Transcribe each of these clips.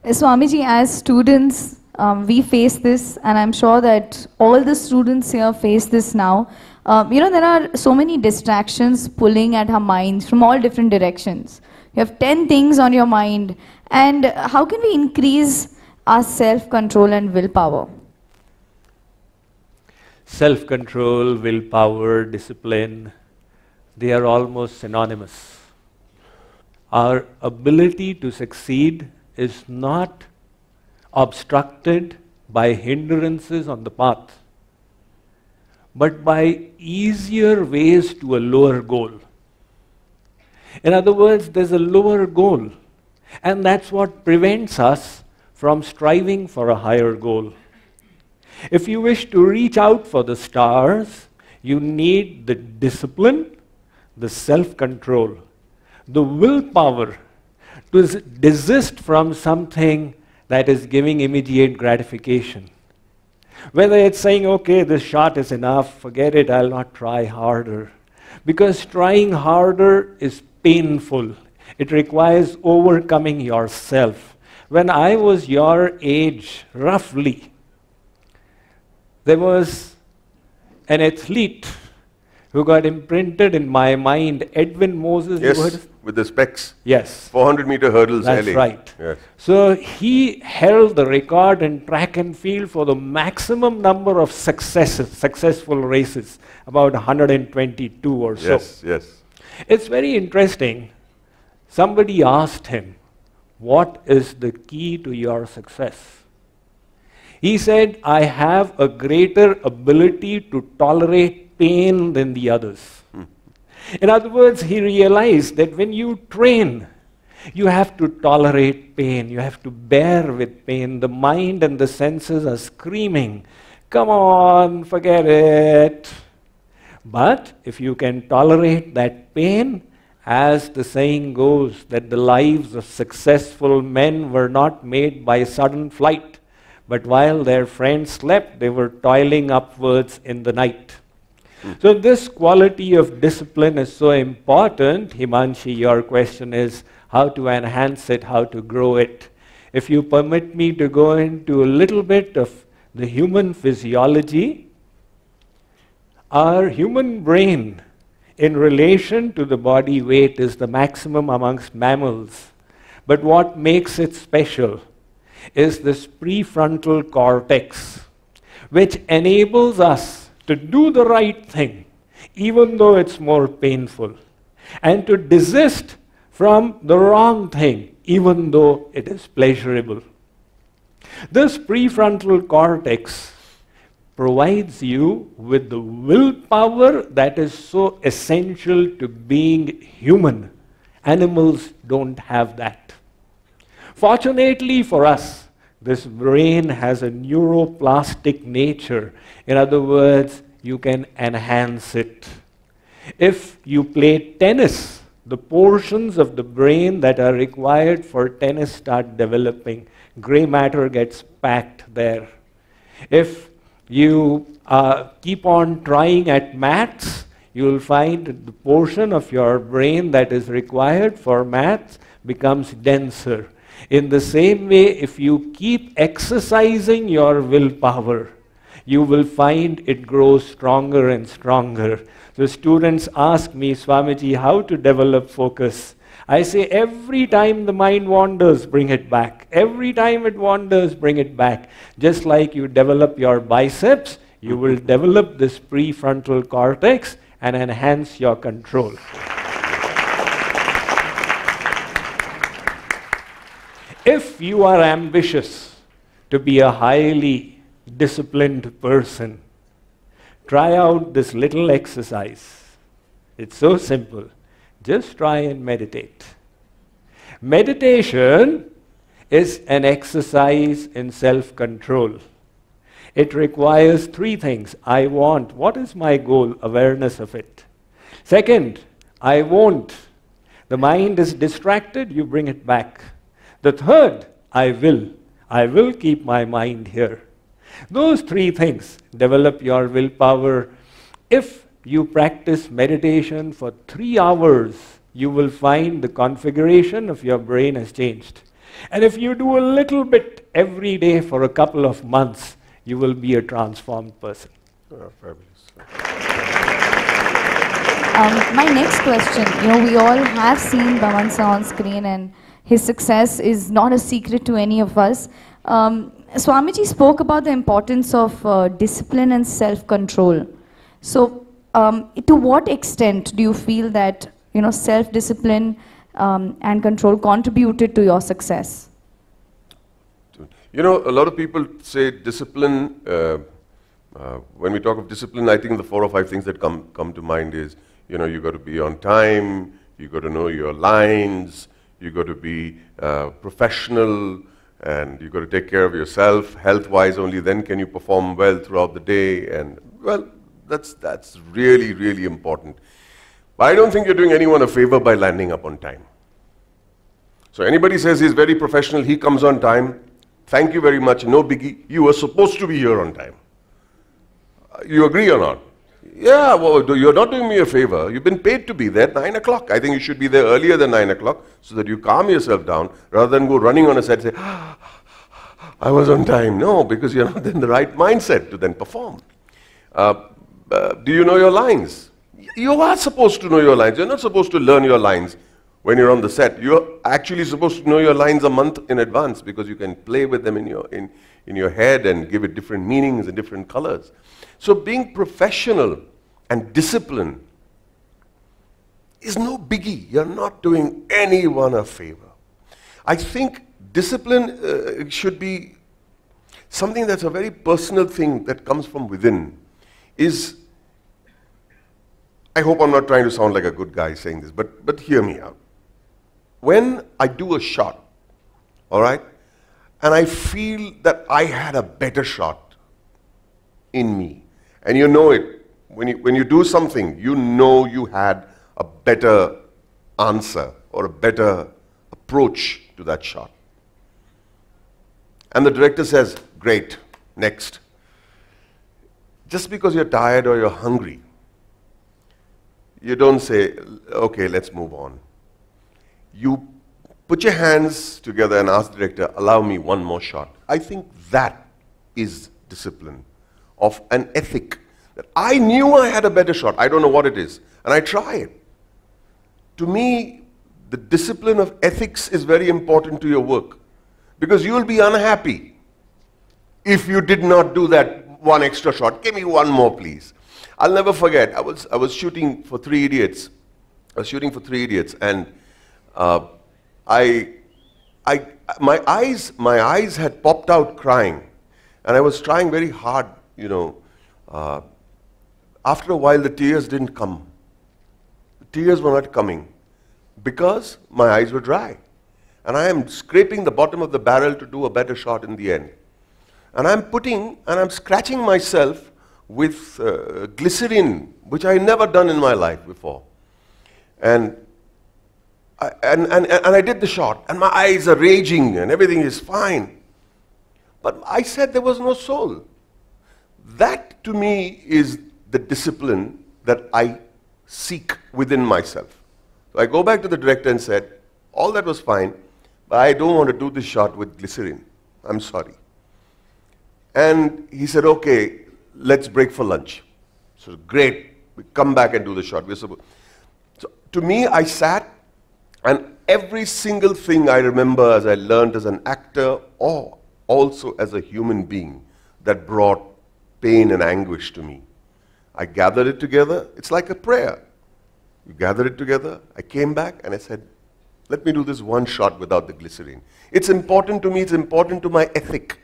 Swamiji, as students, we face this, and I'm sure that all the students here face this now. There are so many distractions pulling at our minds from all different directions. You have 10 things on your mind, and how can we increase our self-control and willpower? Self-control, willpower, discipline, they are almost synonymous. Our ability to succeed is not obstructed by hindrances on the path, but by easier ways to a lower goal. In other words, there's a lower goal, and that's what prevents us from striving for a higher goal. If you wish to reach out for the stars, you need the discipline, the self-control, the willpower to desist from something that is giving immediate gratification. Whether it's saying, okay, this shot is enough, forget it, I'll not try harder. Because trying harder is painful. It requires overcoming yourself. When I was your age, roughly, there was an athlete who got imprinted in my mind, Edwin Moses. Yes, with the specs. Yes. 400-meter hurdles. That's LA. right. Yes. So he held the record in track and field for the maximum number of successful races, about 122 or so. Yes, yes. It's very interesting. Somebody asked him, what is the key to your success? He said, I have a greater ability to tolerate pain than the others. In other words, he realized that when you train, you have to tolerate pain. You have to bear with pain. The mind and the senses are screaming, come on, forget it. But if you can tolerate that pain, as the saying goes, that the lives of successful men were not made by sudden flight, but while their friends slept, they were toiling upwards in the night. So this quality of discipline is so important. Himanshi, your question is how to enhance it, how to grow it. If you permit me to go into a little bit of the human physiology, our human brain in relation to the body weight is the maximum amongst mammals. But what makes it special is this prefrontal cortex, which enables us to do the right thing, even though it's more painful, and to desist from the wrong thing, even though it is pleasurable. This prefrontal cortex provides you with the willpower that is so essential to being human. Animals don't have that. Fortunately for us, this brain has a neuroplastic nature. In other words, you can enhance it. If you play tennis, the portions of the brain that are required for tennis start developing. Gray matter gets packed there. If you keep on trying at maths, you will find that the portion of your brain that is required for maths becomes denser. In the same way, if you keep exercising your willpower, you will find it grows stronger and stronger. So students ask me, Swamiji, how to develop focus? I say, every time the mind wanders, bring it back. Every time it wanders, bring it back. Just like you develop your biceps, you will develop this prefrontal cortex and enhance your control. If you are ambitious to be a highly disciplined person, try out this little exercise. It's so simple. Just try and meditate. Meditation is an exercise in self-control. It requires three things. I want. What is my goal? Awareness of it. Second, I won't. The mind is distracted, you bring it back. The third, I will. I will keep my mind here. Those three things develop your willpower. If you practice meditation for 3 hours, you will find the configuration of your brain has changed. And if you do a little bit every day for a couple of months, you will be a transformed person. Oh, fabulous. My next question, we all have seen Boman sir on screen and his success is not a secret to any of us. Swamiji spoke about the importance of discipline and self-control. So, to what extent do you feel that, self-discipline and control contributed to your success? A lot of people say discipline, when we talk of discipline, I think the 4 or 5 things that come to mind is, you got to be on time, you got to know your lines, you got to be professional, and you got to take care of yourself health-wise. Only then can you perform well throughout the day. And well, that's really, really important. But I don't think you're doing anyone a favor by landing up on time. So anybody says he's very professional, he comes on time, thank you very much, no biggie. You were supposed to be here on time. You agree or not? Yeah, well, you're not doing me a favor. You've been paid to be there at 9 o'clock. I think you should be there earlier than 9 o'clock so that you calm yourself down rather than go running on a set and say, I was on time. No, because you're not in the right mindset to then perform. Do you know your lines? You are supposed to know your lines. You're not supposed to learn your lines when you're on the set. You're actually supposed to know your lines a month in advance because you can play with them in your head and give it different meanings and different colors. So being professional and disciplined is no biggie. You're not doing anyone a favor. I think discipline should be something that's a very personal thing that comes from within. I hope I'm not trying to sound like a good guy saying this, but hear me out. When I do a shot, all right, and I feel that I had a better shot in me, and you know it, when you do something, you know you had a better answer or a better approach to that shot. And the director says, great, next. Just because you're tired or you're hungry, you don't say, okay, let's move on. You put your hands together and ask the director, allow me one more shot. I think that is discipline of an ethic. That I knew I had a better shot. I don't know what it is. And I try it. To me, the discipline of ethics is very important to your work. Because you will be unhappy if you did not do that one extra shot. Give me one more, please. I'll never forget. I was shooting for 3 Idiots. And my eyes had popped out crying, and I was trying very hard, After a while, the tears didn't come. The tears were not coming because my eyes were dry, and I am scraping the bottom of the barrel to do a better shot in the end. And I'm scratching myself with glycerin, which I had never done in my life before. And I did the shot, and my eyes are raging, and everything is fine. But I said there was no soul. That, to me, is the discipline that I seek within myself. So I go back to the director and said, all that was fine, but I don't want to do this shot with glycerin. I'm sorry. And he said, okay, let's break for lunch. So great, we come back and do the shot. So to me, I sat, and every single thing I remember as I learned as an actor or also as a human being that brought pain and anguish to me, I gathered it together. It's like a prayer. You gather it together. I came back and I said, let me do this one shot without the glycerin. It's important to me. It's important to my ethic.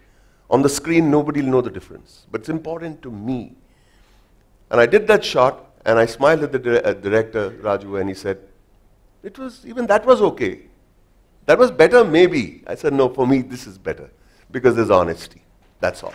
On the screen, nobody will know the difference. But it's important to me. And I did that shot, and I smiled at the director, Raju, and he said, even that was okay. That was better, maybe. I said, no, for me, this is better. Because there's honesty. That's all.